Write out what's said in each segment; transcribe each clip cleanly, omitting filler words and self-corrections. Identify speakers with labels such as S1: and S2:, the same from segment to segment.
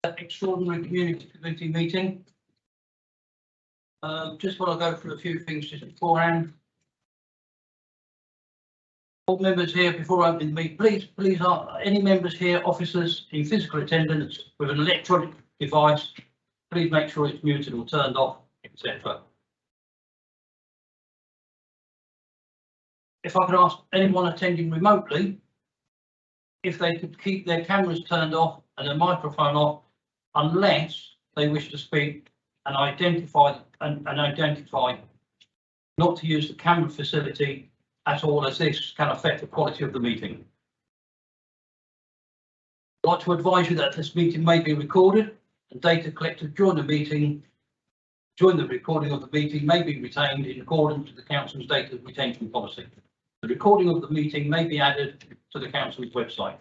S1: Extraordinary Community Committee meeting. Just want to go through a few things just beforehand. All members here before opening the meeting, please are any members here, officers in physical attendance with an electronic device, please make sure it's muted or turned off, etc. If I could ask anyone attending remotely, if they could keep their cameras turned off and their microphone off, unless they wish to speak and identify not to use the camera facility at all, as this can affect the quality of the meeting. I'd like to advise you that this meeting may be recorded and data collected during the recording of the meeting may be retained in accordance with the Council's data retention policy. The recording of the meeting may be added to the Council's website.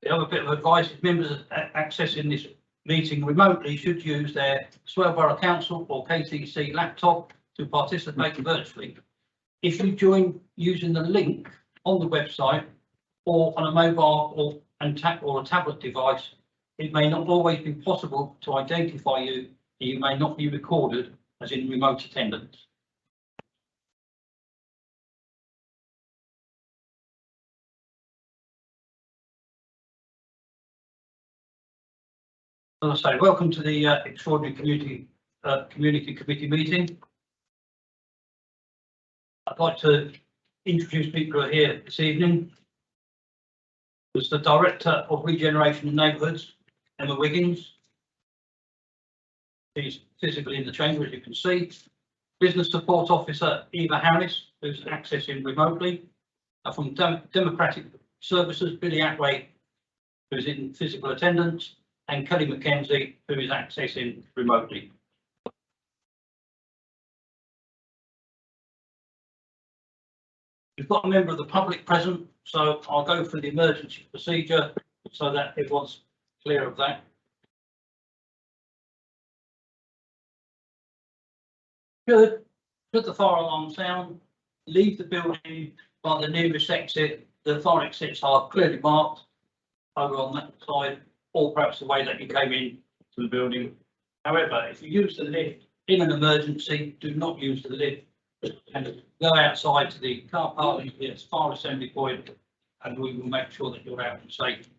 S1: The other bit of advice is members accessing this meeting remotely should use their Swale Borough Council or KTC laptop to participate virtually. If you join using the link on the website or on a mobile or a tablet device, it may not always be possible to identify you, and you may not be recorded as in remote attendance. As I say, welcome to the Extraordinary Community Committee meeting. I'd like to introduce people who are here this evening. There's the Director of Regeneration and Neighbourhoods, Emma Wiggins. She's physically in the chamber, as you can see. Business Support Officer Eva Harris, who's accessing remotely. From Democratic Services, Billy Atway, who's in physical attendance, and Kelly McKenzie, who is accessing remotely. We've got a member of the public present, so I'll go through the emergency procedure so that everyone's clear of that. Should the fire alarm sound, leave the building by the nearest exit. The fire exits are clearly marked over on that side, or perhaps the way that you came in to the building. However, if you use the lift in an emergency, do not use the lift and go outside to the car park, yes, fire assembly point, and we will make sure that you're out and safe.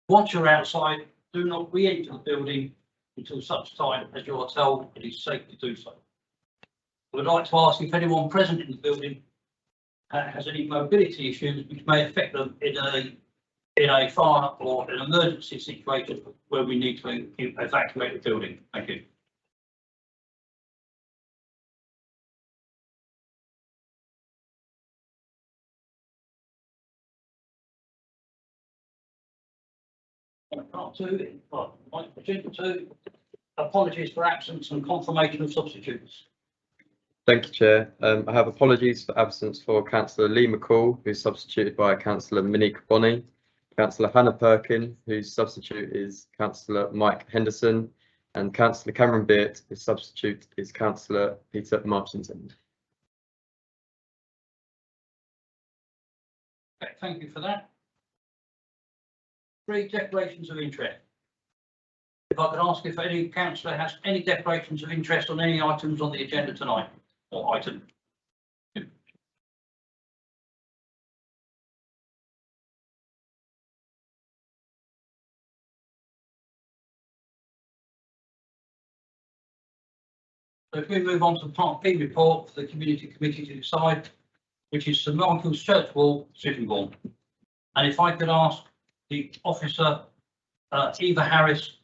S1: Once you're outside, do not re-enter the building until such time as you are told it is safe to do so. I would like to ask if anyone present in the building has any mobility issues which may affect them in a fire or an emergency situation where we need to evacuate the building. Thank you. Agenda 2, apologies for absence and confirmation of substitutes.
S2: Thank you, Chair. I have apologies for absence for Councillor Lee McCall, who's substituted by Councillor Monique Bonney, Councillor Hannah Perkin, whose substitute is Councillor Mike Henderson, and Councillor Cameron Beard, whose substitute is Councillor Peter Marchington.
S1: Okay, thank you for that. 3 declarations of interest. If I could ask if any councillor has any declarations of interest on any items on the agenda tonight, or item. So if we move on to Part B report for the Community Committee to decide, which is St Michael's Church Wall, Sittingbourne. And if I could ask the officer, Eva Harris,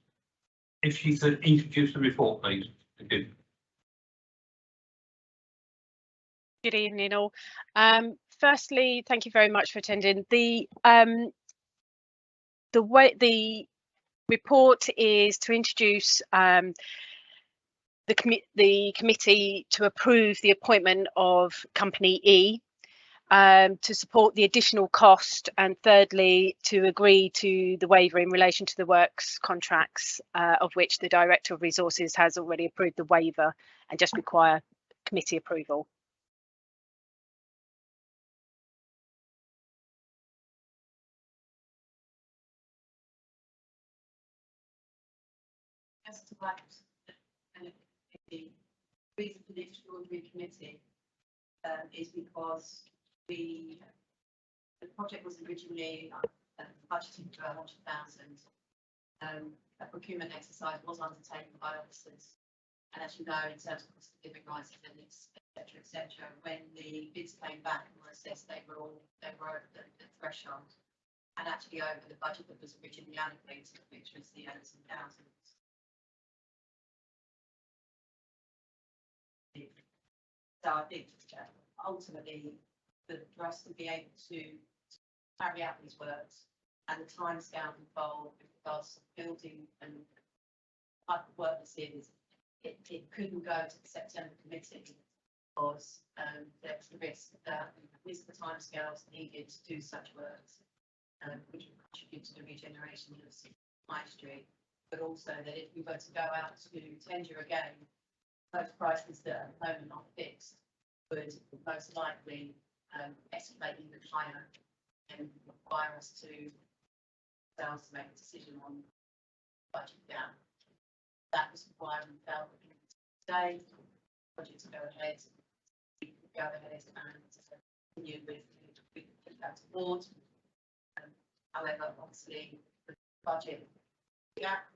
S1: if she could introduce the report, please. Thank you.
S3: Good evening, all. Firstly, thank you very much for attending. The report is to introduce the committee to approve the appointment of Company E, to support the additional cost, and thirdly to agree to the waiver in relation to the works contracts, of which the Director of Resources has already approved the waiver and just require committee approval.
S4: Just to like, the reason for the extraordinary committee is because the project was originally budgeted for 100,000. A procurement exercise was undertaken by officers, and as you know, in terms of cost of living rises and etc., when the bids came back and were assessed, they were over the threshold, and actually over the budget that was originally allocated, which was the 80,000. So I think ultimately, for us to be able to carry out these works and the timescale involved with regards to building and type of work this is, it couldn't go to the September committee because there was the risk that we missed the timescales needed to do such works, which would contribute to the regeneration of High Street, but also that if we were to go out to tender again, those prices that are at the moment not fixed would most likely escalate even higher and require us to make a decision on budget down. That was why we felt that today, budget to go ahead, we could go ahead and continue with that board. However, obviously, the budget gap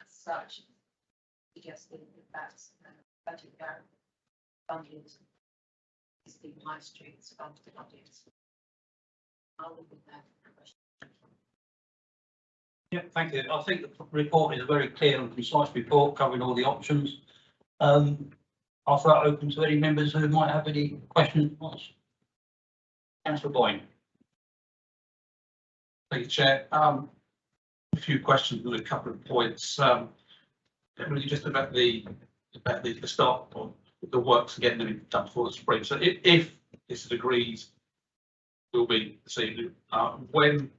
S4: as such suggested that budget gap funded is the High Street's funded budget. I'll leave it there for the question.
S1: Yeah, thank you. I think the report is a very clear and concise report covering all the options. I'll throw it open to any members who might have any questions. Councillor Boyne.
S5: Thank you, Chair. A few questions and a couple of points. Really just about the start of the works and getting them done for the spring. So if this is agreed, will be this evening. When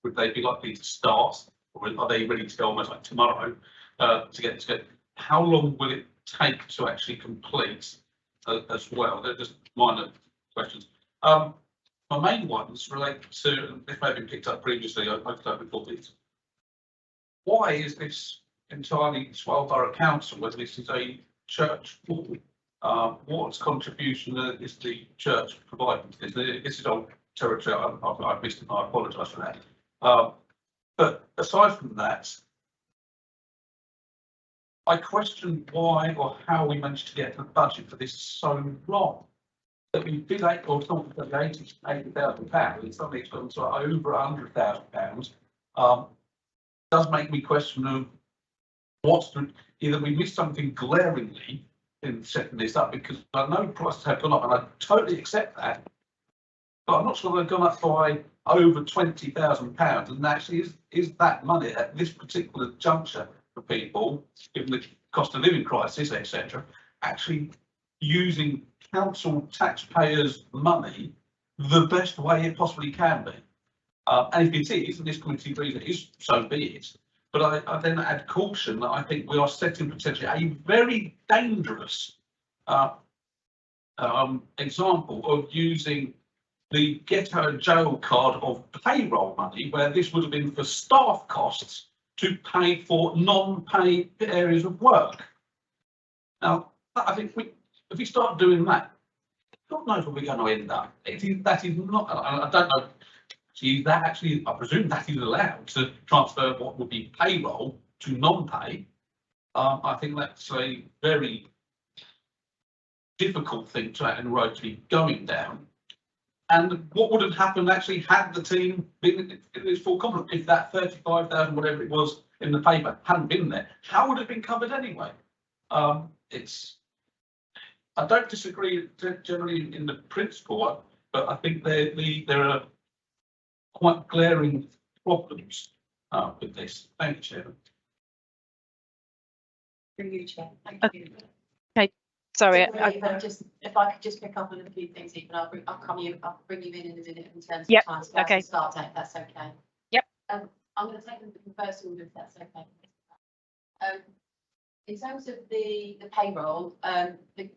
S5: would they be likely to start, or are they ready to go almost like tomorrow to get? How long will it take to actually complete as well? They're just minor questions. My main ones relate to, and this may have been picked up previously, I don't recall these. Why is this entirely Swale Borough Council when this is a church hall? What contribution is the church providing to this? This is old territory, I've missed it, I apologise for that. But aside from that, I question why or how we managed to get the budget for this so long. That we did £80,000, suddenly it's gone to over £100,000. Does make me question of either we missed something glaringly in setting this up, because I know prices have gone up and I totally accept that, but I'm not sure they've gone up by over £20,000, and actually is that money at this particular juncture for people, given the cost of living crisis, etc., actually using council taxpayers' money the best way it possibly can be. And if it is, and this committee agrees it is, so be it. But I then add caution that I think we are setting potentially a very dangerous example of using the get out of jail card of payroll money, where this would have been for staff costs to pay for non-paid areas of work. Now, I think if we start doing that, God knows where we're going to end up. That is not, I don't know, see, that actually, I presume that is allowed to transfer what would be payroll to non-pay. I think that's a very difficult thing to road to be going down. And what would have happened actually had the team been in its full complement, if that 35,000, whatever it was in the paper, hadn't been there? How would it have been covered anyway? I don't disagree generally in the principle, but I think there are quite glaring problems with this. Thank you, Chairman.
S4: Through you, Chair. Thank you.
S3: Sorry,
S4: if I could just pick up on a few things, even I'll bring you in a minute in terms
S3: Yep,
S4: of time.
S3: okay.
S4: And start date. That's okay.
S3: Yep.
S4: I'm going to take them in first order if that's okay. In terms of the payroll, the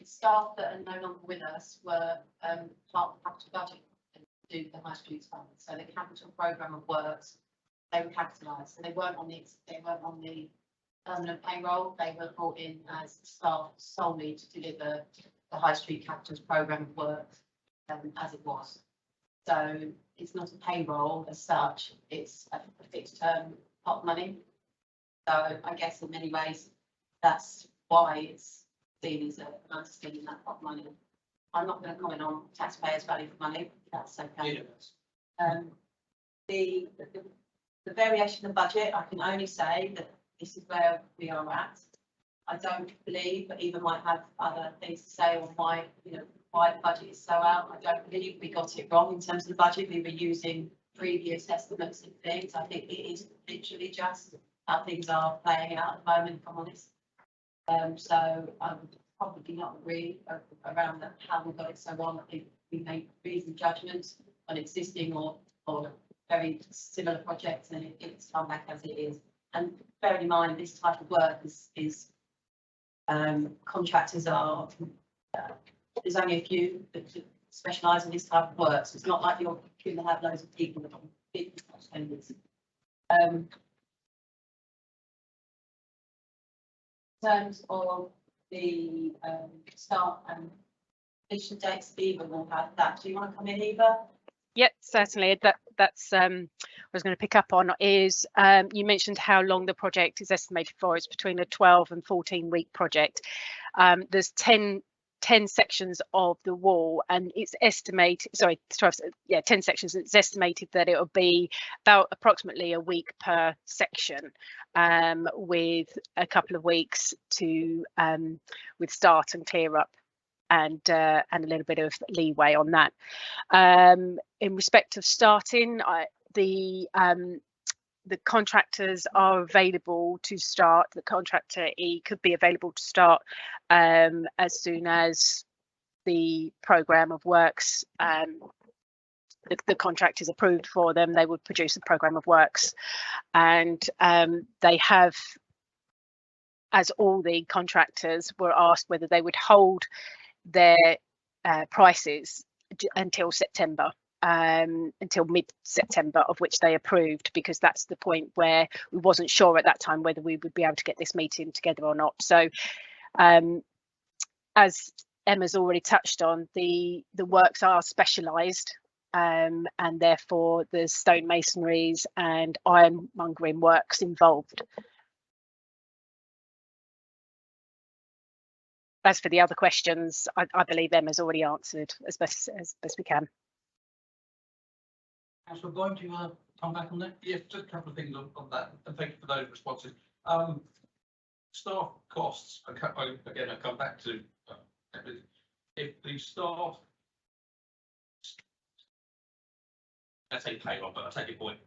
S4: staff that are no longer with us were part of the capital budget to do the High Streets Fund. So the capital programme of works, they were capitalised, so they weren't on the permanent payroll. They were brought in as staff solely to deliver the High Street Capitals programme of work as it was. So it's not a payroll as such, it's a fixed term pot money. So I guess in many ways, that's why it's seen as an understanding that pot money. I'm not going to comment on taxpayers' value for money, that's okay. The variation of budget, I can only say that this is where we are at. I don't believe, but Eva might have other things to say on why, why the budget is so out. I don't believe we got it wrong in terms of the budget. We were using previous estimates and things. I think it is literally just how things are playing out at the moment, if I'm honest. So I would probably not agree around that, how we got it so wrong. I think we made reasoned judgments on existing or very similar projects, and it's come back as it is. And bearing in mind, this type of work is contractors are, there's only a few that specialise in this type of work, so it's not like you're going to have loads of people that are big spenders. In terms of the start and completion dates, Eva will have that. Do you want to come in, Eva?
S3: Yep, certainly. That's what I was going to pick up on is you mentioned how long the project is estimated for. It's between a 12 and 14 week project. There's 10 sections of the wall, and it's estimated, 10 sections. It's estimated that it will be about approximately a week per section, with a couple of weeks to with start and clear up, and a little bit of leeway on that. In respect of starting, the contractors are available to start. The contractor E could be available to start as soon as the programme of works, the contract is approved for them. They would produce a programme of works, and they have, as all the contractors were asked whether they would hold their prices until September, until mid-September, of which they approved, because that's the point where we wasn't sure at that time whether we would be able to get this meeting together or not. So as Emma's already touched on, the works are specialised, and therefore there's stonemasonries and ironmongering works involved. As for the other questions, I believe Emma's already answered as best we can.
S1: Councillor Boyd, do you want to come back on that?
S5: Yes, just a couple of things on that, and thank you for those responses. Staff costs, again, I come back to if the staff, I say payroll, but I take your point.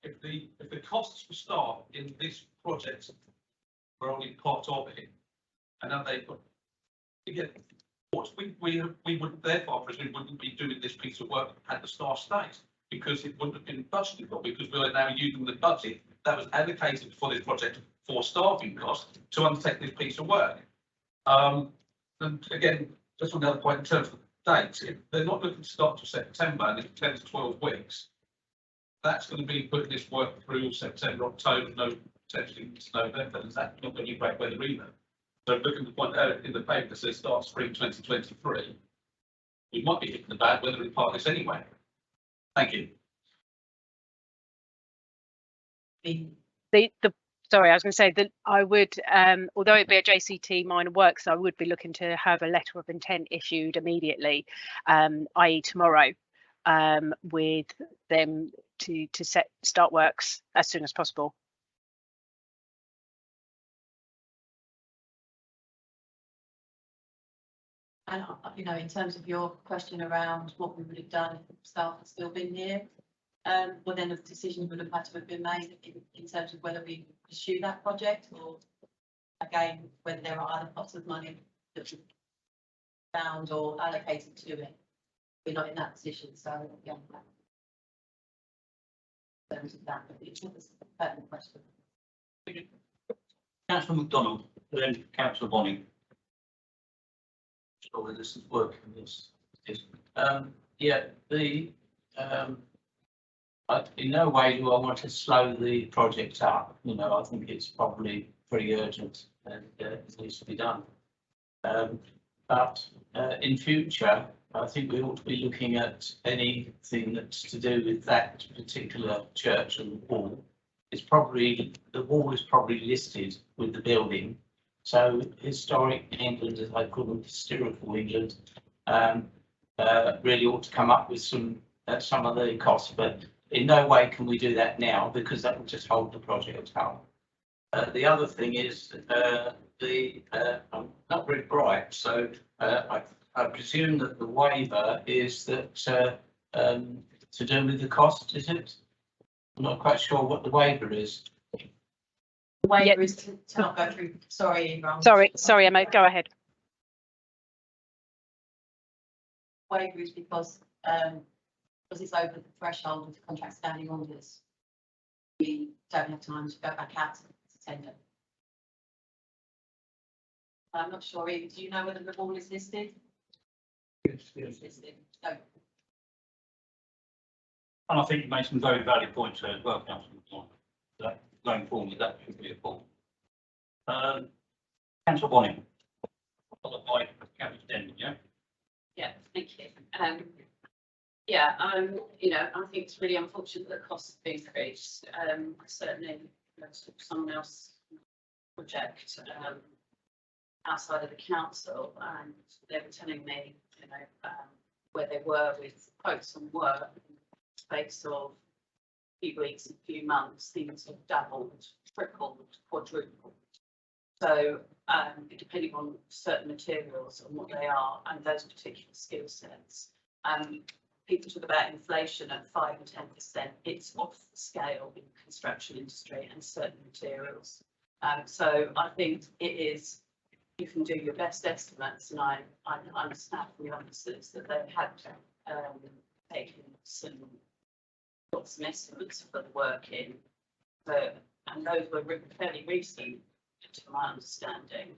S5: If the costs for staff in this project were only part of it, and now they've got, again, we would therefore presume wouldn't be doing this piece of work had the staff stayed, because it wouldn't have been budgeted for, because we are now using the budget that was allocated for this project for staffing costs to undertake this piece of work. And again, just on the other point in terms of dates, if they're not looking to start to September and it's 10 to 12 weeks, that's going to be putting this work through September, October, no, potentially into November. Is that not going to be great weather either? So looking at the point in the paper that says start spring 2023, we might be hitting the bad weather in part of this anyway. Thank you.
S3: Sorry, I was going to say that I would, although it be a JCT minor works, I would be looking to have a letter of intent issued immediately, i.e. tomorrow, with them to start works as soon as possible.
S4: And in terms of your question around what we would have done if staff had still been here, well, then a decision would have had to have been made in terms of whether we pursue that project, or again whether there are other pots of money that we found or allocated to it. We're not in that position, so again, in terms of that, it's not a pertinent question.
S1: Councillor McDonald, then Councillor Bonny. Sure, this is working. Yes. Yeah, the In no way do I want to slow the project up. You know, I think it's probably pretty urgent and it needs to be done. But in future, I think we ought to be looking at anything that's to do with that particular church and the wall. It's probably, the wall is probably listed with the building. So historic England, as I call them, historical England, really ought to come up with some of the costs, but in no way can we do that now because that will just hold the project up. The other thing is I'm not very bright, so I presume that the waiver is that to do with the cost, is it? I'm not quite sure what the waiver is.
S4: The waiver is to not go through, sorry, Ron.
S3: Sorry, Emma, go ahead.
S4: Waiver is because it's over the threshold of the contract standing orders. We don't have time to go back out to tender. I'm not sure, Ian, do you know whether the wall is listed?
S1: Yes.
S4: It's listed. So,
S1: And I think you made some very valid points there as well, Councillor. That going forward, that should be a point. Councillor Bonnie, followed by Councillor Denton, yeah?
S6: Yeah, thank you. Yeah, you know, I think it's really unfortunate that costs have increased. Certainly, someone else project outside of the council, and they were telling me, you know, where they were with quotes on work in the space of a few weeks, a few months, things have doubled, tripled, quadrupled. So depending on certain materials and what they are and those particular skill sets, people talk about inflation at 5 and 10%. It's off the scale in the construction industry and certain materials. So I think it is, you can do your best estimates, and I understand from the officers that they had taken got some estimates for the work in, and those were fairly recent, to my understanding.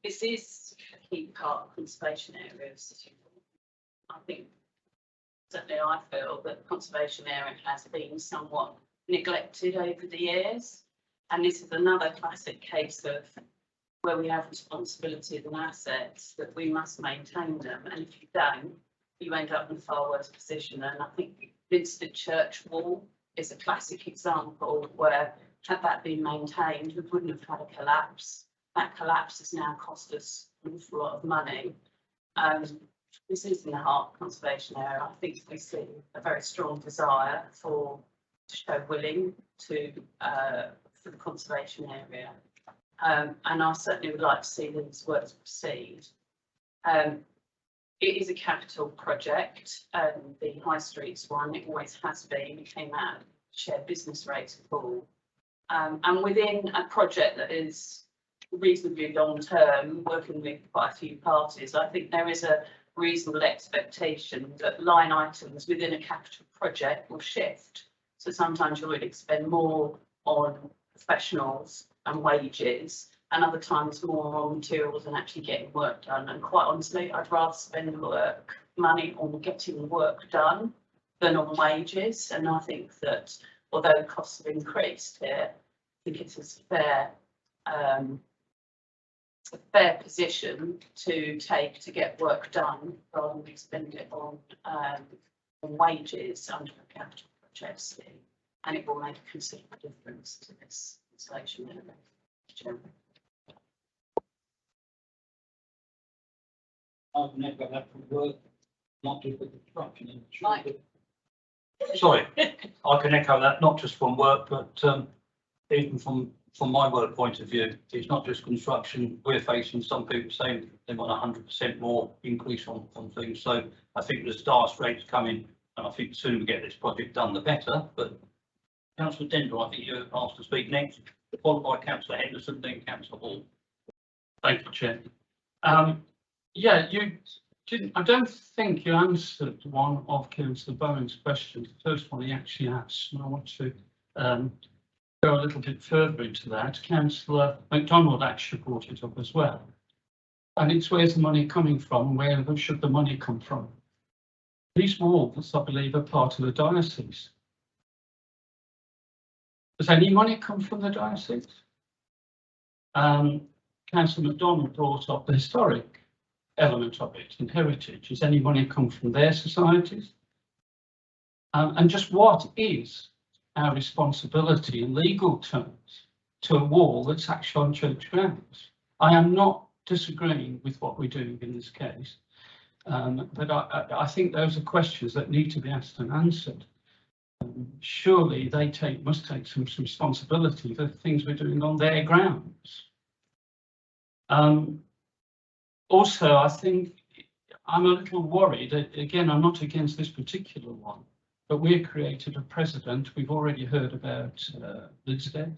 S6: This is a key part of conservation areas. I think, certainly I feel that the conservation area has been somewhat neglected over the years. And this is another classic case of where we have responsibility of an assets that we must maintain them. And if you don't, you end up in a far worse position. And I think Minstead Church Wall is a classic example where, had that been maintained, we wouldn't have had a collapse. That collapse has now cost us an awful lot of money. This is in the heart of conservation area. I think we see a very strong desire to show willing to for the conservation area, and I certainly would like to see these works proceed. It is a capital project, the High Streets one. It always has been. It came out of shared business rates of all, and within a project that is reasonably long term, working with quite a few parties, I think there is a reasonable expectation that line items within a capital project will shift. So sometimes you'll really spend more on professionals and wages, and other times more on materials and actually getting work done. And quite honestly, I'd rather spend money on getting work done than on wages. And I think that although costs have increased here, I think it's a fair position to take to get work done rather than spend it on wages under a capital project scheme, and it will make a considerable difference to this installation area.
S1: I've never had from work, not just with the construction industry.
S6: Mike.
S1: Sorry, I can echo that, not just from work, but even from my work point of view. It's not just construction. We're facing some people saying they want 100% more increase on things. So I think the staff rates coming, and I think the sooner we get this project done, the better. But Councillor Dendle, I think you're asked to speak next, followed by Councillor Henderson, then Councillor Hall.
S7: Thank you, Chair. Yeah, you didn't. I don't think you answered one of Councillor Bowen's questions. The first one he actually asked, and I want to go a little bit further into that. Councillor MacDonald actually brought it up as well, and it's where's the money coming from? Where should the money come from? These walls, I believe, are part of the diocese. Does any money come from the diocese? Councillor MacDonald brought up the historic element of it and heritage. Does any money come from their societies? And just what is our responsibility in legal terms to a wall that's actually on church grounds? I am not disagreeing with what we're doing in this case, but I think those are questions that need to be asked and answered. Surely they must take some responsibility for the things we're doing on their grounds. Also, I think I'm a little worried. Again, I'm not against this particular one, but we've created a precedent. We've already heard about Lidsden.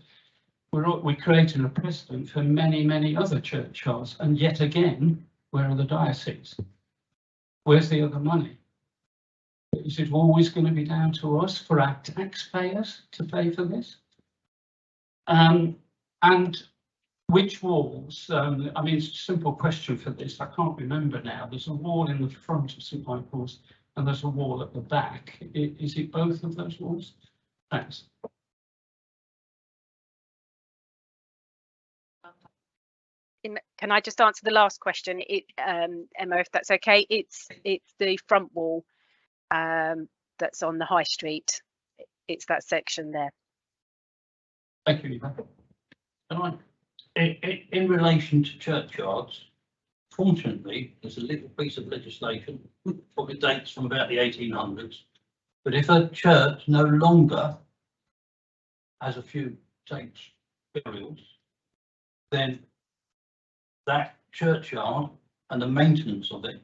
S7: We created a precedent for many other churchyards, and yet again, where are the dioceses? Where's the other money? Is it always going to be down to us, for our taxpayers, to pay for this? And which walls? I mean, it's a simple question for this. I can't remember now. There's a wall in the front of St Michael's and there's a wall at the back. Is it both of those walls? Thanks.
S3: Can I just answer the last question, Emma, if that's okay? It's the front wall that's on the High Street. It's that section there.
S7: Thank you, Eva.
S1: In relation to churchyards, fortunately, there's a little piece of legislation, probably dates from about the 1800s, but if a church no longer has a few saints' burials, then that churchyard and the maintenance of it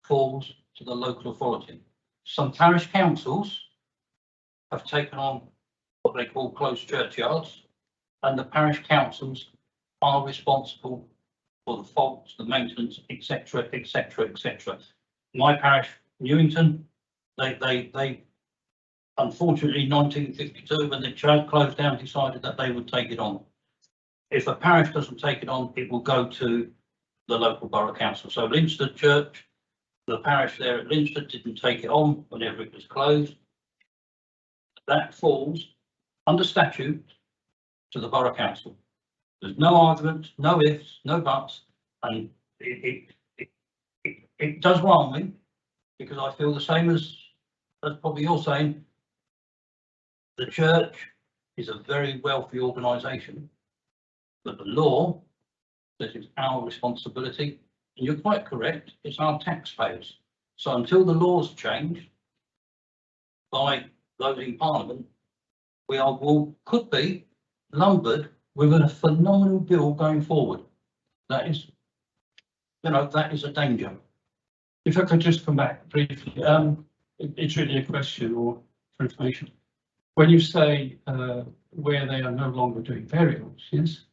S1: falls to the local authority. Some parish councils have taken on what they call closed churchyards, and the parish councils are responsible for the faults, the maintenance, etc., etc., etc. My parish, Newington, they unfortunately, 1952, when the church closed down, decided that they would take it on. If a parish doesn't take it on, it will go to the local borough council. So Linstead Church, the parish there at Linstead didn't take it on whenever it was closed. That falls under statute to the borough council. There's no argument, no ifs, no buts, and it does worry me, because I feel the same as probably you're saying. The church is a very wealthy organisation, but the law says it's our responsibility, and you're quite correct, it's our taxpayers. So until the laws change by those in Parliament, could be lumbered with a phenomenal bill going forward. That is, that is a danger.
S7: If I could just come back briefly, it's really a question or for information. When you say where they are no longer doing burials, yes,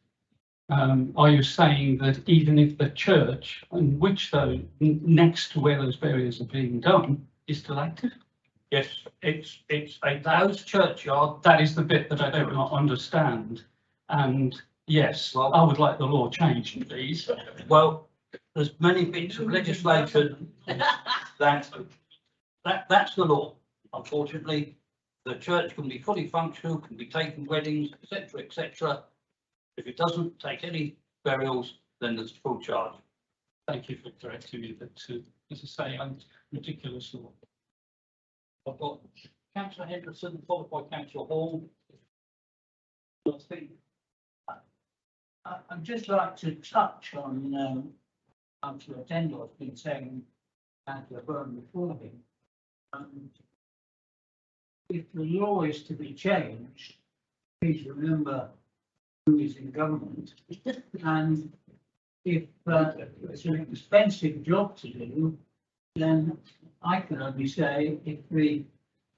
S7: are you saying that even if the church, and which though next to where those burials are being done, is still active?
S1: Yes, it's a those churchyard.
S7: That is the bit that I do not understand. And yes,
S1: well,
S7: I would like the law changed, please.
S1: Well, there's many bits of legislation that's the law. Unfortunately, the church can be fully functional, can be taking weddings, etc., etc. If it doesn't take any burials, then there's full charge.
S7: Thank you for correcting me. But as I say, I'm ridiculous law.
S1: I've got Councillor Henderson, followed by Councillor Hall.
S8: I'd just like to touch on Councillor Tendor's been saying, Councillor Byrne before him. If the law is to be changed, please remember who is in government. And if it's an expensive job to do, then I can only say if the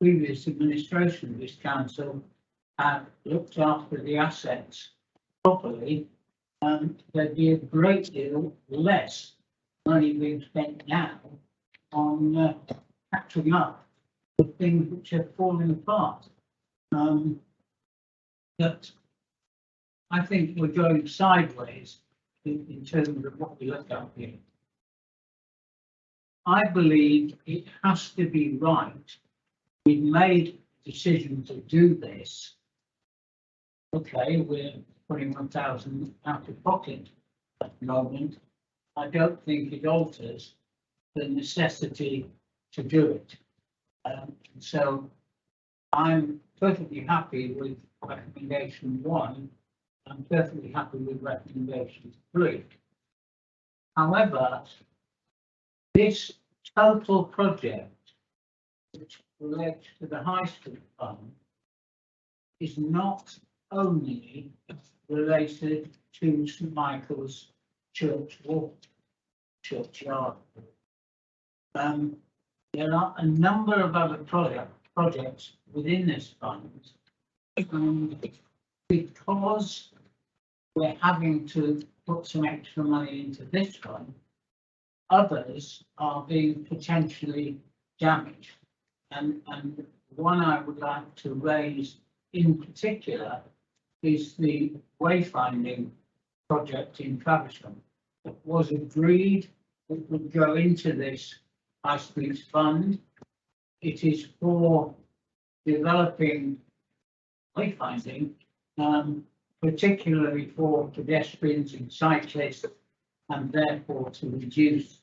S8: previous administration of this council had looked after the assets properly, there'd be a great deal less money being spent now on catching up with things which are falling apart. But I think we're going sideways in terms of what we look at here. I believe it has to be right. We've made a decision to do this. okay, we're putting 1,000 out of pocket at the moment. I don't think it alters the necessity to do it. So I'm perfectly happy with recommendation 1. I'm perfectly happy with recommendation 3. However, this total project, which relates to the High Street Fund, is not only related to St Michael's Church Walk, churchyard. There are a number of other projects within this fund. Because we're having to put some extra money into this one, others are being potentially damaged. And one I would like to raise in particular is the wayfinding project in Faversham. It was agreed it would go into this High Streets Fund. It is for developing wayfinding, particularly for pedestrians and cyclists, and therefore to reduce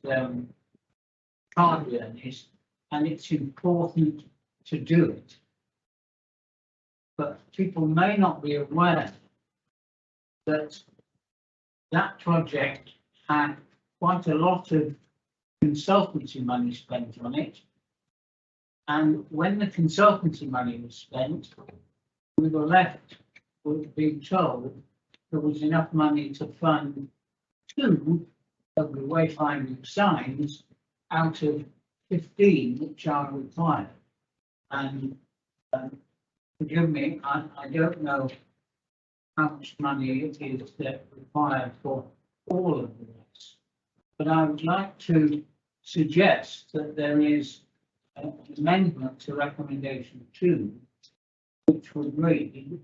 S8: car journeys, and it's important to do it. But people may not be aware that that project had quite a lot of consultancy money spent on it. And when the consultancy money was spent, we were left with being told there was enough money to fund 2 of the wayfinding signs out of 15 which are required. And forgive me, I don't know how much money it is required for all of this, but I would like to suggest that there is an amendment to recommendation 2, which would read,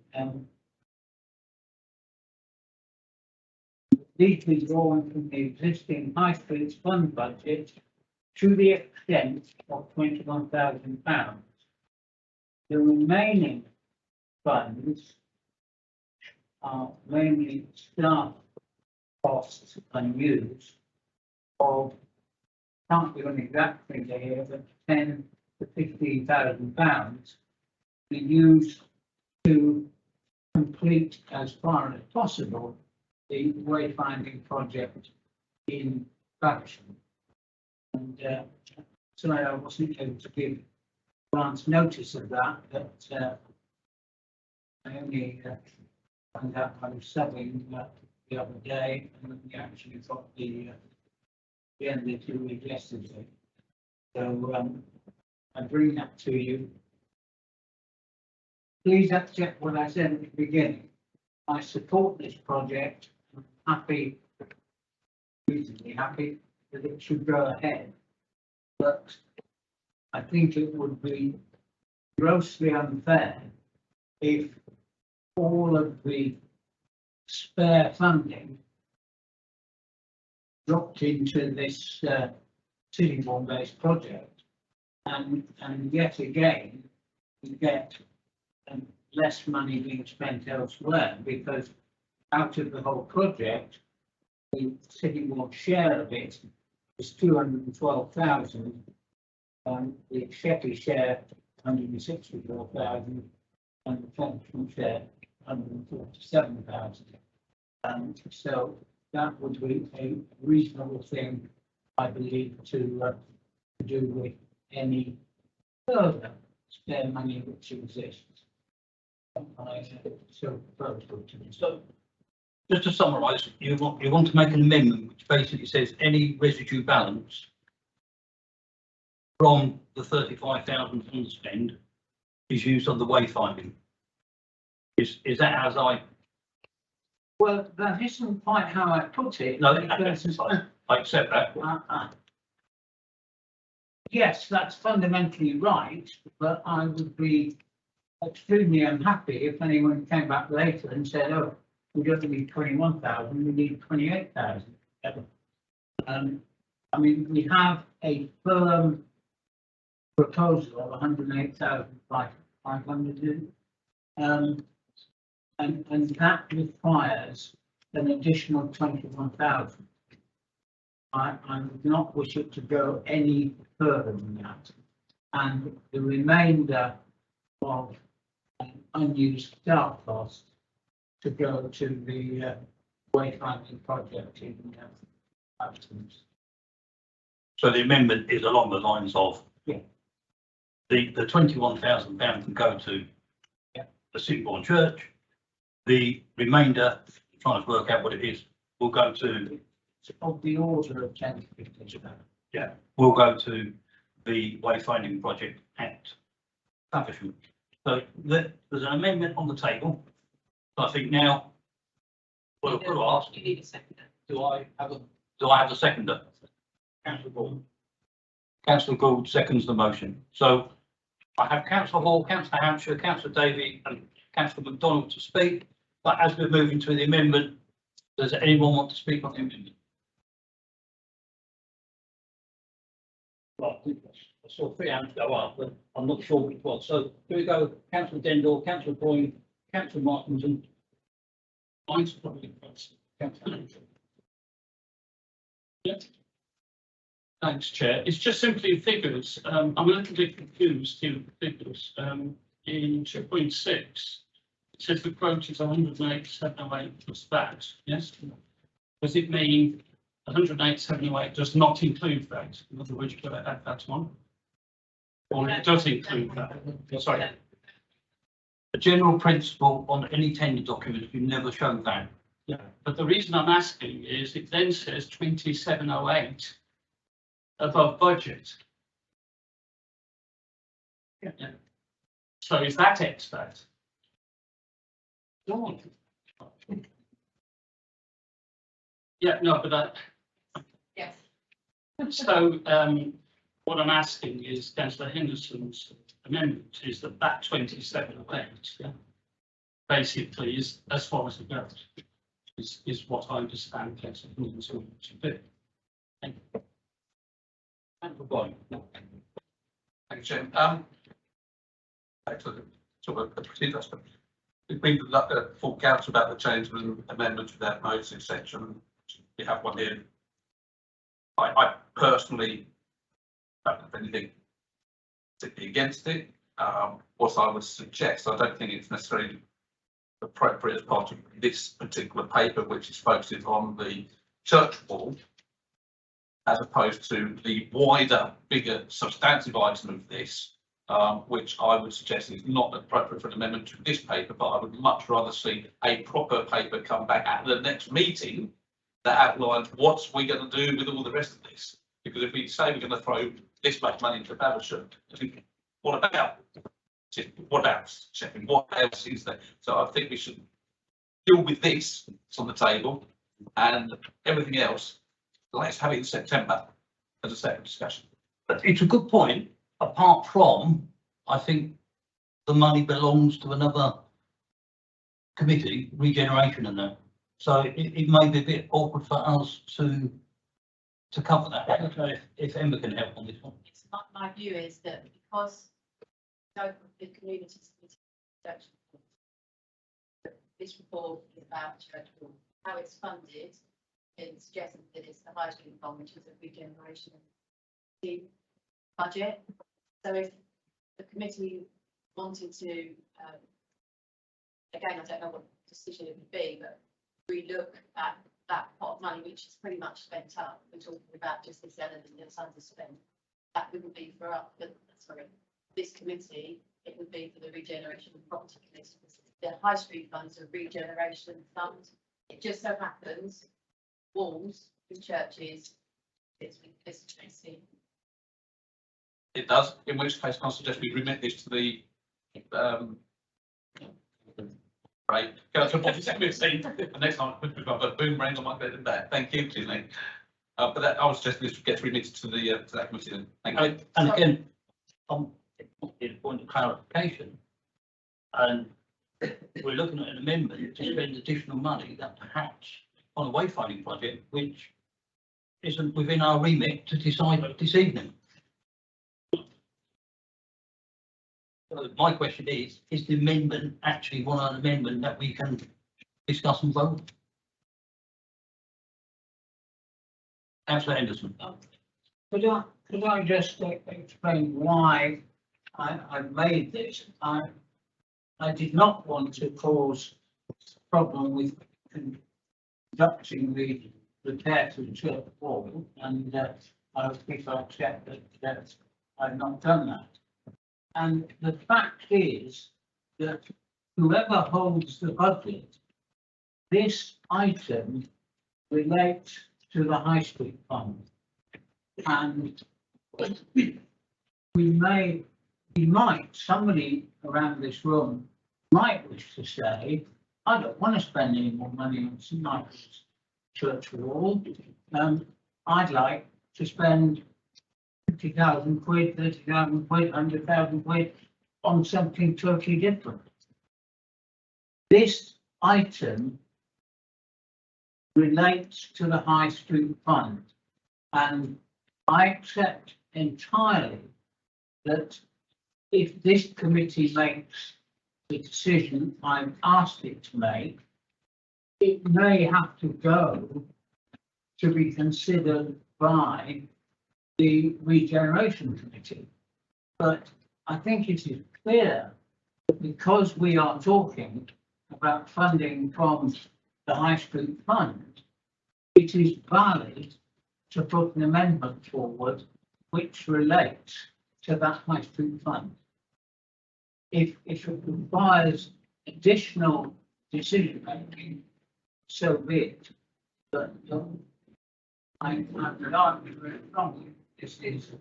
S8: these be drawn from the existing High Streets Fund budget to the extent of £21,000. The remaining funds are mainly staff costs unused of, can't give an exact figure here, but £10,000 to £15,000 be used to complete as far as possible the wayfinding project in Faversham. And sorry, I wasn't able to give Grant's notice of that, but I only found out I was subbing the other day, and we actually got the end of the 2 weeks yesterday. So I bring that to you. Please accept what I said at the beginning. I support this project. I'm happy, reasonably happy that it should go ahead. But I think it would be grossly unfair if all of the spare funding dropped into this City Hall-based project, and yet again we get less money being spent elsewhere, because out of the whole project, the City Hall share of it is 212,000, the Sheppey share 164,000, and the Fenton share 147,000. So that would be a reasonable thing, I believe, to do with any further spare money which exists.
S1: So, just to summarise, you want to make an amendment which basically says any residue balance from the 35,000 fund spend is used on the wayfinding. Is that as I?
S8: Well, that isn't quite how I put it.
S1: No,
S8: because
S1: I accept that.
S8: Yes, that's fundamentally right, but I would be extremely unhappy if anyone came back later and said, "Oh, we don't need 21,000, we need 28,000." I mean, we have a firm proposal of 108,500. and that requires an additional 21,000. I would not wish it to go any further than that. And the remainder of unused staff costs to go to the wayfinding project in Absence.
S1: So the amendment is along the lines of.
S8: Yeah.
S1: The £21,000 can go to.
S8: Yeah.
S1: The Sittingbourne Church. The remainder, trying to work out what it is, will go to.
S8: Of the order of 10 to 15.
S1: Yeah. Will go to the wayfinding project at Faversham. So there's an amendment on the table. I think now. Well, I've got to ask,
S6: You need a second.
S1: do I have a seconder? Councillor Gould. Councillor Gould seconds the motion. So I have Councillor Hall, Councillor Hampshire, Councillor Davey and Councillor MacDonald to speak. But as we're moving to the amendment, does anyone want to speak on the amendment? Well, I saw 3 hands go up, but I'm not sure which was. So here we go, Councillor Dendall, Councillor Boyne, Councillor Martinson. Mine's probably Councillor Hampshire.
S7: Yeah. Thanks, Chair. It's just simply figures. I'm a little bit confused here with the figures. In 2.6, it says the quote is 108,708 plus that. Yes. Does it mean 108,708 does not include that? In other words, you've got to add that on. Or it does include that? Sorry.
S1: The general principle on any tender document, you never show that.
S7: Yeah. But the reason I'm asking is it then says 2708 above budget. Yeah. So is that expat? No. Yeah, no, but that.
S4: Yes.
S7: So what I'm asking is Councillor Henderson's amendment is that 2708, yeah, basically is as far as it goes. Is what I understand Councillor Henderson to do. Thank you.
S1: Thank
S5: Thank you, Chair. Back to the sort of the procedure aspect. We've been full council about the change of amendments without notice, etc. We have one here. I personally don't have anything particularly against it. What I would suggest, I don't think it's necessarily appropriate as part of this particular paper, which is focusing on the church wall, as opposed to the wider, bigger, substantive item of this, which I would suggest is not appropriate for an amendment to this paper, but I would much rather see a proper paper come back at the next meeting that outlines what we're going to do with all the rest of this. Because if we say we're going to throw this much money into Faversham, what about? What else? Checking what else is there? So I think we should deal with this on the table, and everything else, let's have it in September as a separate discussion.
S1: But it's a good point. Apart from, I think the money belongs to another committee, regeneration and that. So it may be a bit awkward for us to cover that. I don't know if Emma can help on this one.
S4: It's my view is that because the community this report is about church hall, how it's funded, and suggesting that it's the High Street Fund, which is a regeneration budget. So if the committee wanted to, again, I don't know what decision it would be, but we look at that pot of money, which is pretty much spent up. We're talking about just this element that's underspent. That wouldn't be for us, but sorry, this committee, it would be for the regeneration and property committee. The High Street Fund's a regeneration fund. It just so happens walls in churches, it's with this committee.
S5: It does, in which case I suggest we remit this to the right. Councillor Bobby, the next time we've got a boomerang on my bed and back. Thank you, Julie. But that I was just this gets remitted to the to that committee then. Thank you.
S1: And again, a point of clarification, and we're looking at an amendment to spend additional money that perhaps on a wayfinding project, which isn't within our remit to decide this evening. So my question is the amendment actually one amendment that we can discuss and vote? Councillor Henderson.
S8: Could I just explain why I made this? I did not want to cause a problem with conducting the repair to the church wall, and I would prefer to accept that I've not done that. And the fact is that whoever holds the budget, this item relates to the High Street Fund. And somebody around this room might wish to say, I don't want to spend any more money on St Michael's Church wall. I'd like to spend 50,000 quid, 30,000 quid, 100,000 quid on something totally different. This item relates to the High Street Fund, and I accept entirely that if this committee makes the decision I've asked it to make, it may have to go to be considered by the Regeneration Committee. But I think it is clear that because we are talking about funding from the High Street Fund, it is valid to put an amendment forward which relates to that High Street Fund. If it requires additional decision making, so be it. But I would argue very strongly this is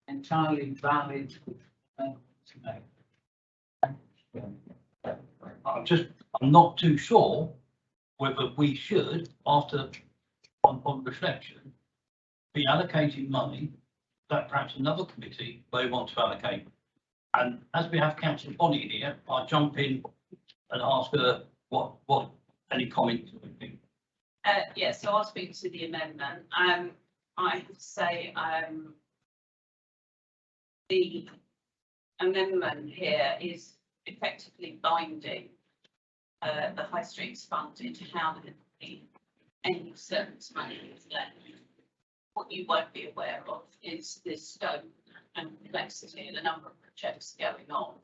S8: entirely valid to make.
S1: I'm not too sure whether we should, after on reflection, be allocating money that perhaps another committee may want to allocate. And as we have Councillor Bonnie here, I'll jump in and ask her what any comments would be.
S6: Yeah, so I'll speak to the amendment. I have to say, the amendment here is effectively binding the High Streets Fund into how any surplus money is left. What you won't be aware of is the scope and complexity and the number of projects going on.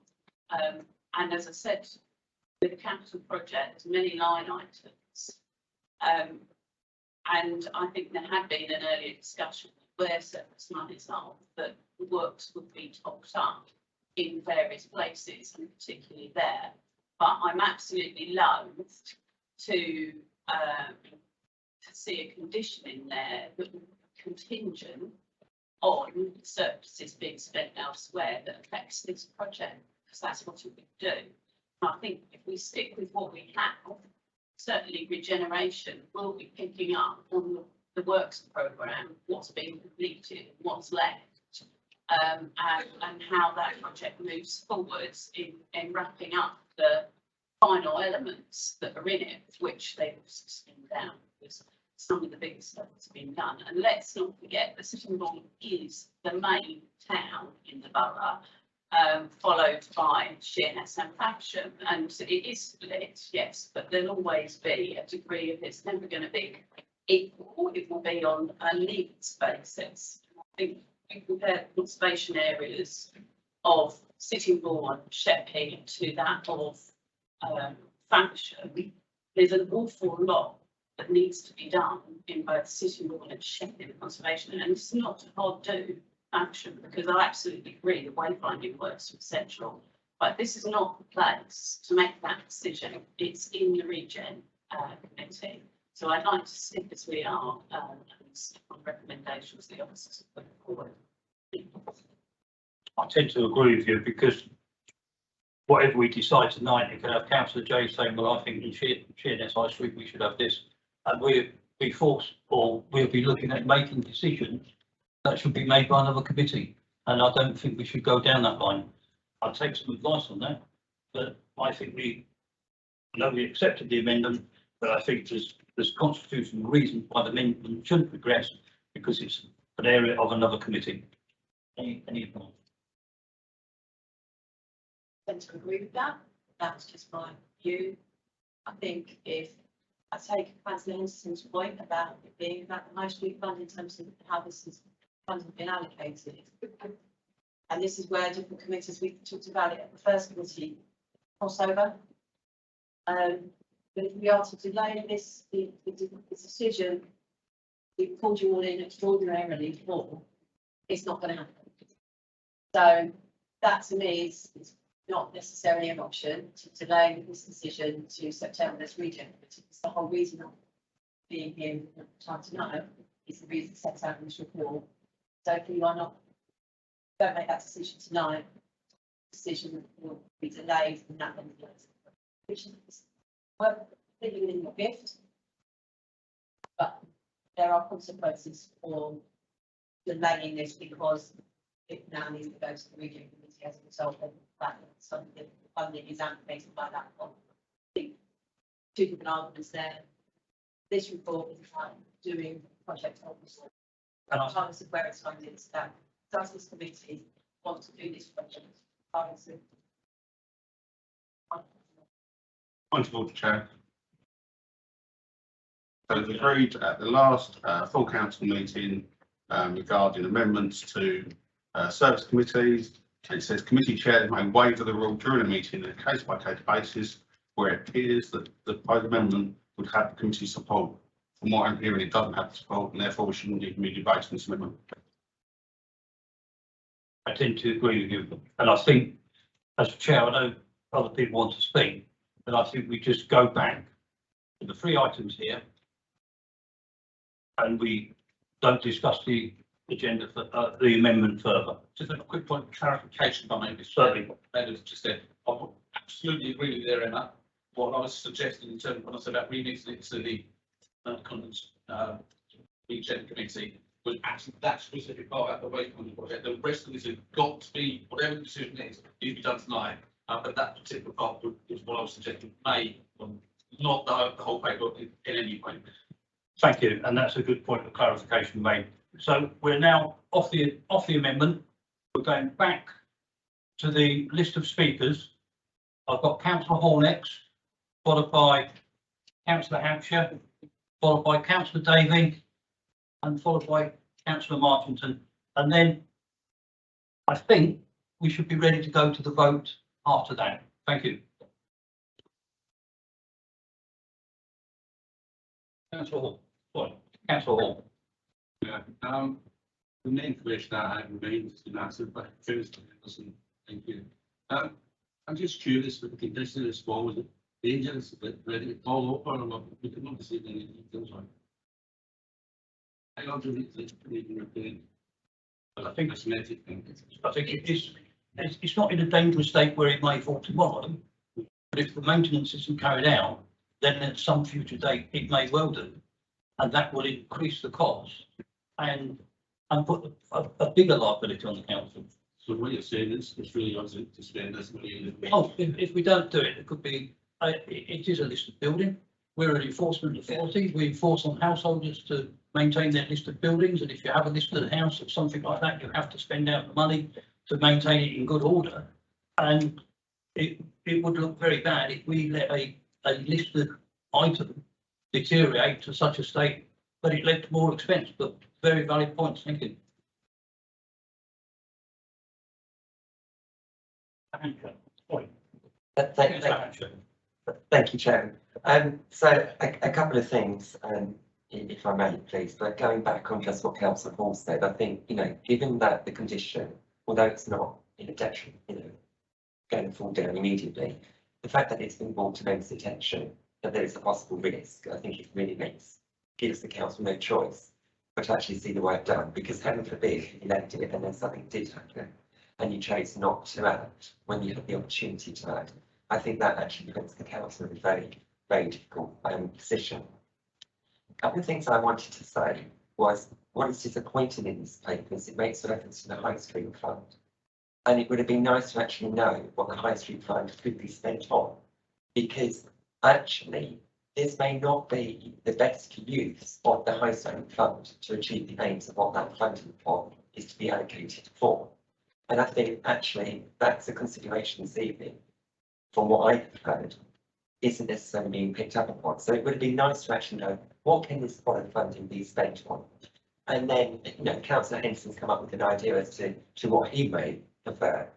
S6: And as I said, with the capital project, many line items. And I think there had been an earlier discussion where surplus monies are, that the works would be topped up in various places, and particularly there. But I'm absolutely loath to see a condition in there that would be contingent on surpluses being spent elsewhere that affects this project, because that's what it would do. And I think if we stick with what we have, certainly Regeneration will be picking up on the works programme, what's being completed, what's left, and how that project moves forwards in wrapping up the final elements that are in it, which they've spin down, because some of the big stuff has been done. And let's not forget that Sittingbourne is the main town in the borough, followed by Sheerness and Faversham, and it is split, yes, but there'll always be a degree of it's never going to be equal. It will be on a needs basis. I think we compare the conservation areas of Sittingbourne, Sheppey to that of Faversham. There's an awful lot that needs to be done in both Sittingbourne and Sheppey in conservation, and it's not a hard do. Action, because I absolutely agree the wayfinding works are essential, but this is not the place to make that decision. It's in the Regen committee, so I'd like to stick as we are and stick on recommendations the officers have put forward.
S1: I tend to agree with you, because whatever we decide tonight, you can have Councillor Jay saying, well, I think in Sheerness High Street we should have this, and we'll be forced, or we'll be looking at making decisions that should be made by another committee, and I don't think we should go down that line. I'll take some advice on that, but I think we accepted the amendment, but I think there's constitutional reasons why the amendment shouldn't progress, because it's an area of another committee. Any advice?
S4: tend to agree with that. That's just my view. I think if I take Councillor Henderson's point about it being about the High Street Fund in terms of how this is funds have been allocated. And this is where different committees, we talked about it at the first committee crossover. But if we are to delay this, this decision, we've called you all in extraordinarily for, it's not going to happen. So that to me is not necessarily an option to delay this decision to September as region. It's the whole reason of being here at the time to know is the reason set out in this report. So if you are not, don't make that decision tonight, the decision will be delayed and that then which is well, living in your gift. But there are consequences for delaying this because it now needs to go to the region committee as a result of the fact that some of the funding is allocated by that one. I think two different arguments there. This report is about doing project officer. Regardless of where it's funded, that does this committee want to do this project?
S9: Point of order, Chair. So it was agreed at the last full council meeting regarding amendments to service committees. It says committee chairs may waiver the rule during a meeting on a case-by-case basis where it appears that the proposed amendment would have the committee support. From what I'm hearing, it doesn't have the support, and therefore we shouldn't even be debating this amendment.
S1: I tend to agree with you, and I think as chair, I know other people want to speak, but I think we just go back to the 3 items here and we don't discuss the agenda for the amendment further.
S5: Just a quick point of clarification, if I may,
S1: Certainly.
S5: Ed's just said, I would absolutely agree with you there, Emma. What I was suggesting in terms of when I said about remixing it to the Commons Region Committee was actually that specific part about the waste management project. The rest of this has got to be, whatever the decision is, needs to be done tonight. But that particular part was what I was suggesting may, not the whole paper in any way.
S1: Thank you, and that's a good point of clarification made. So we're now off the amendment. We're going back to the list of speakers. I've got Councillor Hornex, followed by Councillor Hampshire, followed by Councillor Davey, and followed by Councillor Martington. And then I think we should be ready to go to the vote after that. Thank you. Councillor Hall. Sorry, Councillor Hall.
S10: Yeah, the main question that I remains in answer, but first, thank you. I'm just curious with the condition of this wall, was it dangerous, ready to fall over, or what? We can not see any details on. I don't think it's even repaired. But I think it's an ethic thing.
S1: I think it's not in a dangerous state where it may fall tomorrow, but if the maintenance isn't carried out, then at some future date it may well do, and that will increase the cost and put a bigger liability on the council.
S10: So what you're saying is it's really obviously to spend this money.
S1: Oh, if we don't do it, it could be. It is a listed building. We're an enforcement authority. We enforce on householders to maintain their listed buildings, and if you have a listed house or something like that, you have to spend out the money to maintain it in good order. And it would look very bad if we let a listed item deteriorate to such a state that it led to more expense. But very valid points. Thank you.
S11: Thank you, Chair. So a couple of things, if I may, please. But going back on just what Councillor Hall said, I think, given that the condition, although it's not in a detriment, going to fall down immediately, the fact that it's been brought to men's attention that there is a possible risk, I think it really gives the council no choice but to actually see the work done, because heaven forbid you left it and then something did happen and you chose not to act when you had the opportunity to act. I think that actually puts the council in a very, very difficult position. A couple of things I wanted to say was what is disappointing in this paper is it makes reference to the High Street Fund. And it would have been nice to actually know what the High Street Fund could be spent on, because actually this may not be the best use of the High Street Fund to achieve the aims of what that funding pot is to be allocated for. And I think actually that's a consideration this evening, from what I've heard, isn't necessarily being picked up upon. So it would be nice to actually know what can this pot of funding be spent on? And then, you know, Councillor Henson's come up with an idea as to what he may prefer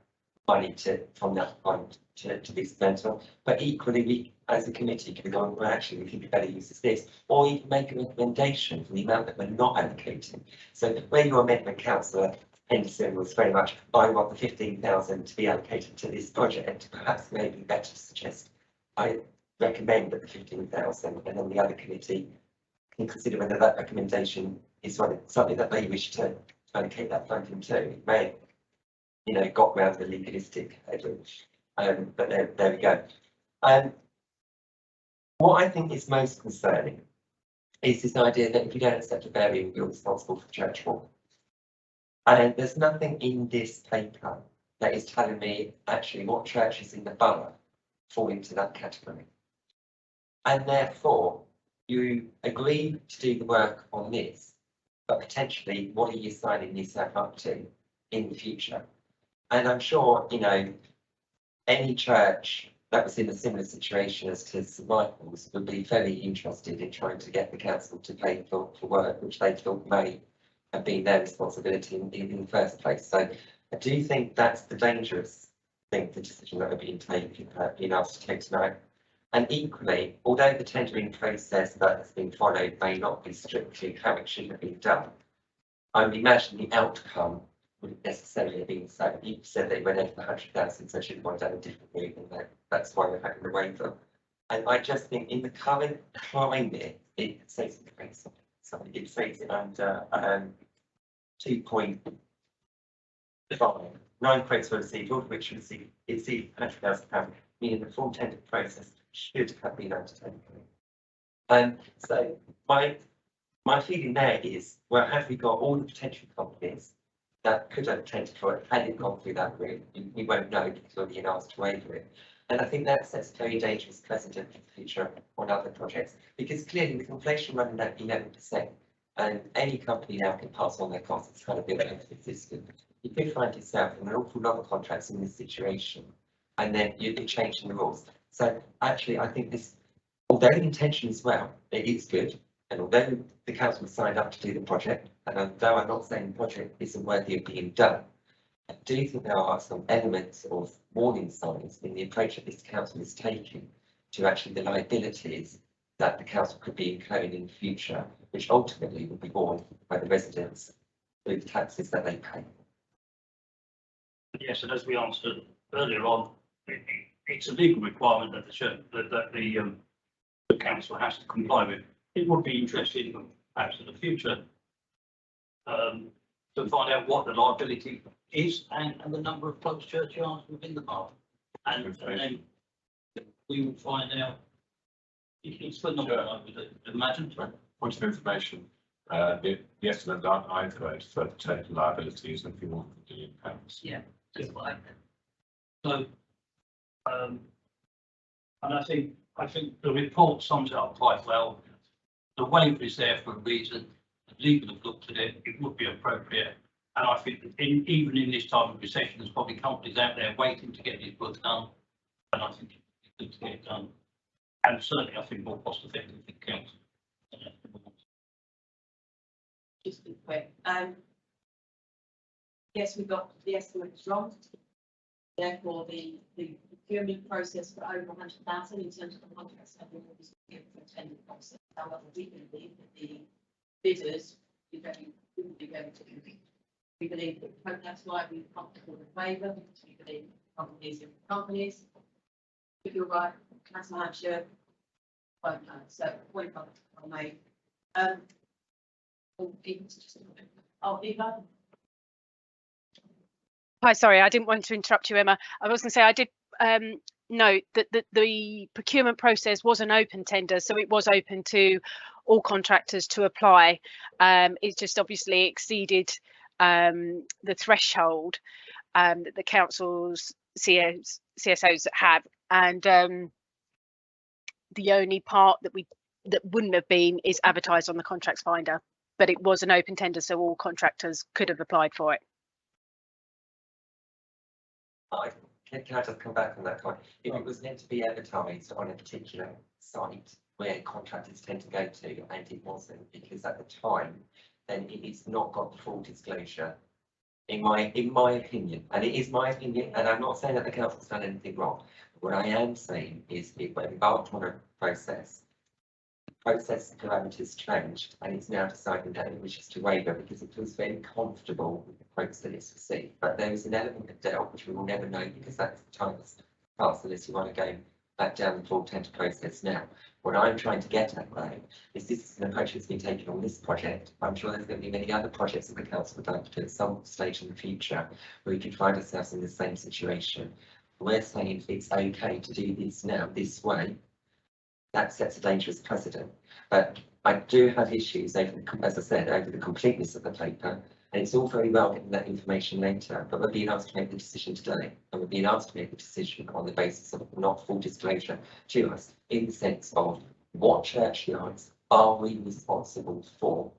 S11: money from that fund to be spent on. But equally, we as a committee can go, well, actually, we think a better use is this, or even make a recommendation for the amount that we're not allocating. So where your amendment, Councillor Henderson, was very much, I want the 15,000 to be allocated to this project, perhaps maybe better to suggest, I recommend that the 15,000, and then the other committee can consider whether that recommendation is something that they wish to allocate that funding to. It may, you know, got round the legalistic hurdle, but there we go. What I think is most concerning is this idea that if you don't accept a variant, you're responsible for church walk. And there's nothing in this paper that is telling me actually what churches in the borough fall into that category. And therefore, you agree to do the work on this, but potentially, what are you signing yourself up to in the future? And I'm sure, you know, any church that was in a similar situation as to St Michael's would be very interested in trying to get the council to pay for work which they thought may have been their responsibility in the first place. So I do think that's the dangerous thing, the decision that are being taken, being asked to take tonight. And equally, although the tendering process that has been followed may not be strictly how it should have been done, I would imagine the outcome wouldn't necessarily have been the same. You said they went over the 100,000, so should have done a different route, and that's why we're having the waiver. And I just think in the current climate, it says something. It says it under 2.5. 9 quotes were received, all of which received £100,000, meaning the full tender process should have been undertaken. So my feeling there is, well, have we got all the potential companies that could have tendered for it, had it gone through that route? We won't know because we're being asked to waiver it. And I think that sets a very dangerous precedent for the future on other projects, because clearly with inflation running at 11%, and any company now can pass on their costs, it's kind of built into the system. You could find yourself in an awful lot of contracts in this situation, and then you're changing the rules. So actually, I think this, although the intention is well, it is good, and although the council signed up to do the project, and although I'm not saying the project isn't worthy of being done, I do think there are some elements of warning signs in the approach that this council is taking to actually the liabilities that the council could be incurring in the future, which ultimately will be borne by the residents through the taxes that they pay.
S1: Yes, and as we answered earlier on, it's a legal requirement that the council has to comply with. It would be interesting, perhaps in the future, to find out what the liability is and the number of closed churchyards within the borough. And then we will find out. It's for not, I would imagine.
S12: Point of information, the estimate that I've heard for total liabilities and if you want £1 million.
S4: Yeah, that's what I meant.
S1: So, and I think the report sums it up quite well. The waiver is there for a reason. The legal have looked at it. It would be appropriate. And I think that even in this time of recession, there's probably companies out there waiting to get this work done. And I think it's good to get it done. And certainly, I think more cost effective for the council.
S4: Just be quick. Yes, we got the estimates wrong. Therefore, the procurement process for over 100,000 in terms of the contracts have been given for a tender process. However, we believe that the bidders wouldn't be going to compete. We believe that that's why we're comfortable with waiver, because we believe companies are companies. If you're right, Council Hampshire, won't know. So point I made. Eva.
S3: Hi, sorry, I didn't want to interrupt you, Emma. I was going to say I did note that the procurement process was an open tender, so it was open to all contractors to apply. It just obviously exceeded the threshold that the council's CSOs have, and the only part that wouldn't have been is advertised on the contracts finder, but it was an open tender, so all contractors could have applied for it.
S11: Can I just come back on that point? If it was meant to be advertised on a particular site where contractors tend to go to, and it wasn't, because at the time, then it's not got the full disclosure. In my opinion, and it is my opinion, and I'm not saying that the council's done anything wrong. What I am saying is it went embarked on a process parameters changed, and it's now deciding that it wishes to waiver because it feels very comfortable with the quotes that it's received. But there is an element of doubt which we will never know because that's the tightest parts of this. You want to go back down the full tender process now. What I'm trying to get at though is this is an approach that's been taken on this project. I'm sure there's going to be many other projects that the council would like to do at some stage in the future where we could find ourselves in the same situation. We're saying it's okay to do this now, this way. That sets a dangerous precedent. But I do have issues over, as I said, over the completeness of the paper. And it's all very well getting that information later, but we're being asked to make the decision today. And we're being asked to make the decision on the basis of not full disclosure to us, in the sense of what churchyards are we responsible for?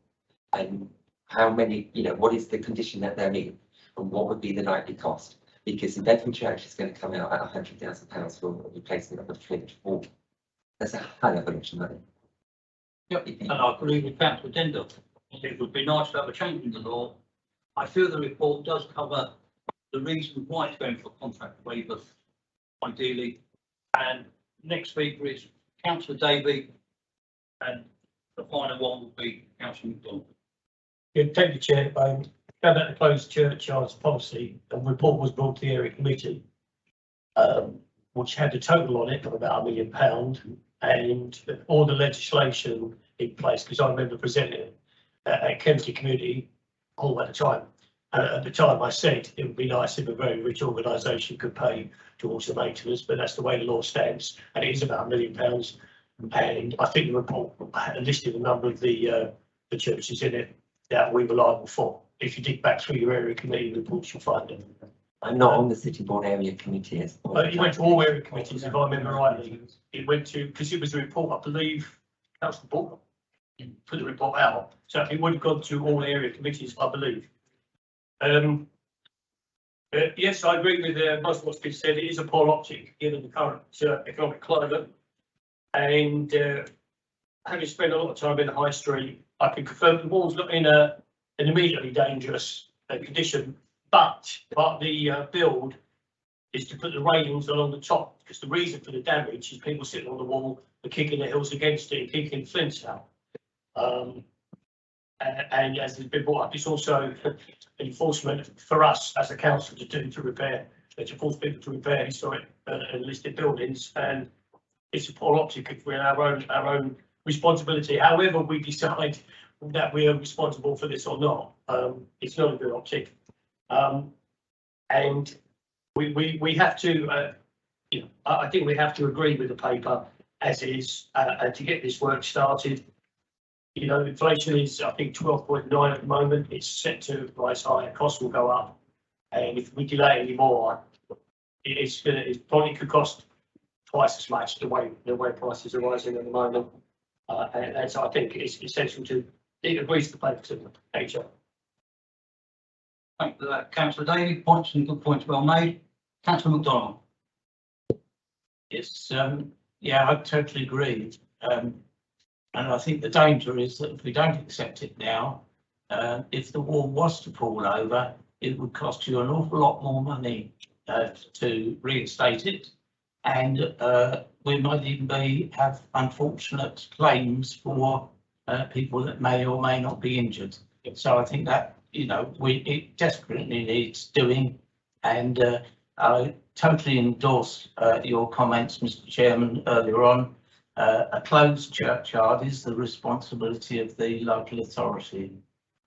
S11: And how many, what is the condition that they're in? And what would be the likely cost? Because if Bedford Church is going to come out at £100,000 for replacement of the Flint wall, that's a hell of a lot of money.
S1: Yep, and I agree with Councillor Dindal. It would be nice to have a change in the law. I feel the report does cover the reason why it's going for contract waivers, ideally. And next speaker is Councillor Davey, and the final one will be Councillor McDonald.
S13: Yeah, thank you, Chair. Going back to closed churchyards policy, a report was brought to the area committee, which had a total on it of about £1 million, and all the legislation in place, because I remember presenting it at Kempsey Community Hall at the time. At the time I said it would be nice if a very rich organisation could pay towards the maintenance, but that's the way the law stands, and it is about £1 million. And I think the report listed a number of the churches in it that we were liable for. If you dig back through your area committee reports, you'll find them.
S11: I'm not on the City Board area committee.
S13: It went to all area committees, if I remember rightly. It went to, because it was a report, I believe, Council Board put the report out, so it would have gone to all area committees, I believe. Yes, I agree with most of what's been said. It is a poor optic given the current economic climate, and having spent a lot of time in the high street, I can confirm the wall's not in an immediately dangerous condition, but the build is to put the railings along the top, because the reason for the damage is people sitting on the wall are kicking their heels against it and kicking flints out. And as has been brought up, it's also enforcement for us as a council to repair, to force people to repair historic and listed buildings, and it's a poor optic if we're our own responsibility. However we decide that we are responsible for this or not, it's not a good optic. And we have to, I think we have to agree with the paper as is, and to get this work started. Inflation is, I think, 12.9 at the moment. It's set to rise higher. Costs will go up, and if we delay any more, it probably could cost twice as much the way prices are rising at the moment. And so I think it's essential to agree to the paper to HR.
S1: Thank you for that, Councillor Davey. Points and good points well made. Councillor McDonald.
S8: Yes, yeah, I totally agree. And I think the danger is that if we don't accept it now, if the wall was to fall over, it would cost you an awful lot more money to reinstate it. And we might even have unfortunate claims for people that may or may not be injured. So I think that, it desperately needs doing. And I totally endorse your comments, Mr. Chairman, earlier on. A closed churchyard is the responsibility of the local authority,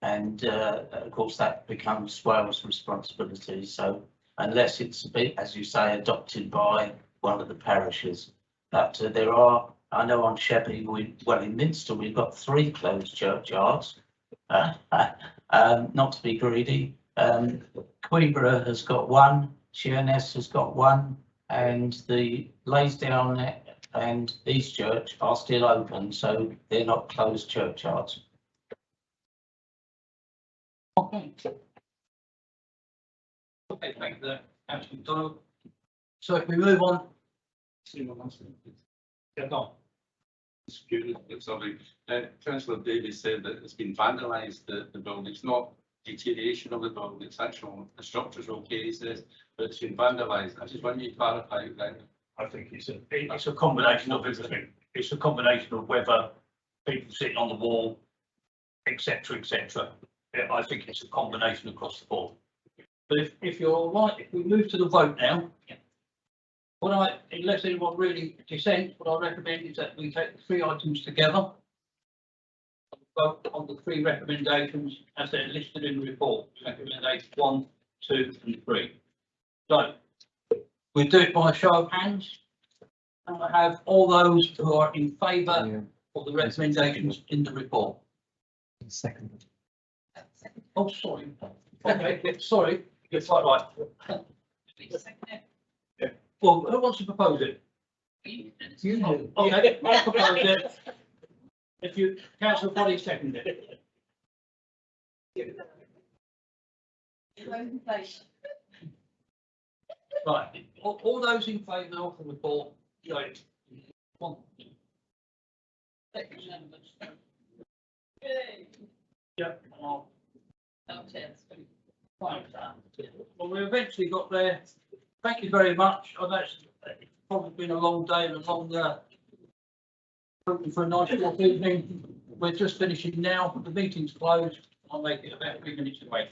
S8: and of course that becomes Wales' responsibility. So unless it's a bit, as you say, adopted by one of the parishes, but there are, I know on Sheppey, in Minster we've got 3 closed churchyards. Not to be greedy, Queenborough has got 1, Sheerness has got 1, and the Laysdown and East Church are still open, so they're not closed churchyards.
S1: Okay. Okay, thank you for that, Councillor McDonald. So if we move on,
S10: See what else?
S1: get on.
S10: Sorry, Councillor Davies said that it's been vandalised, the building, it's not deterioration of the building, it's actual, the structure's okay, he says, but it's been vandalised. I just want you to clarify that.
S13: I think it's a combination of everything. It's a combination of whether people sitting on the wall, etc., etc. Yeah, I think it's a combination across the board.
S1: But if you're all right, if we move to the vote now. Unless anyone really dissents, what I recommend is that we take the three items together. Vote on the three recommendations as they're listed in the report, recommendations 1, 2 and 3. So we do it by a show of hands. And I have all those who are in favour of the recommendations in the report.
S11: Second.
S1: Oh, sorry. Okay, sorry, you're quite right. Well, who wants to propose it?
S8: You do.
S1: Okay, I'll propose it. If you, councillor Body second it. Right, all those in favour of the report, vote. One. Yeah. Right. Well, we eventually got there. Thank you very much. I know it's probably been a long day and a long, hoping for a nice short evening. We're just finishing now. The meeting's closed. I'll make it about 3 minutes away.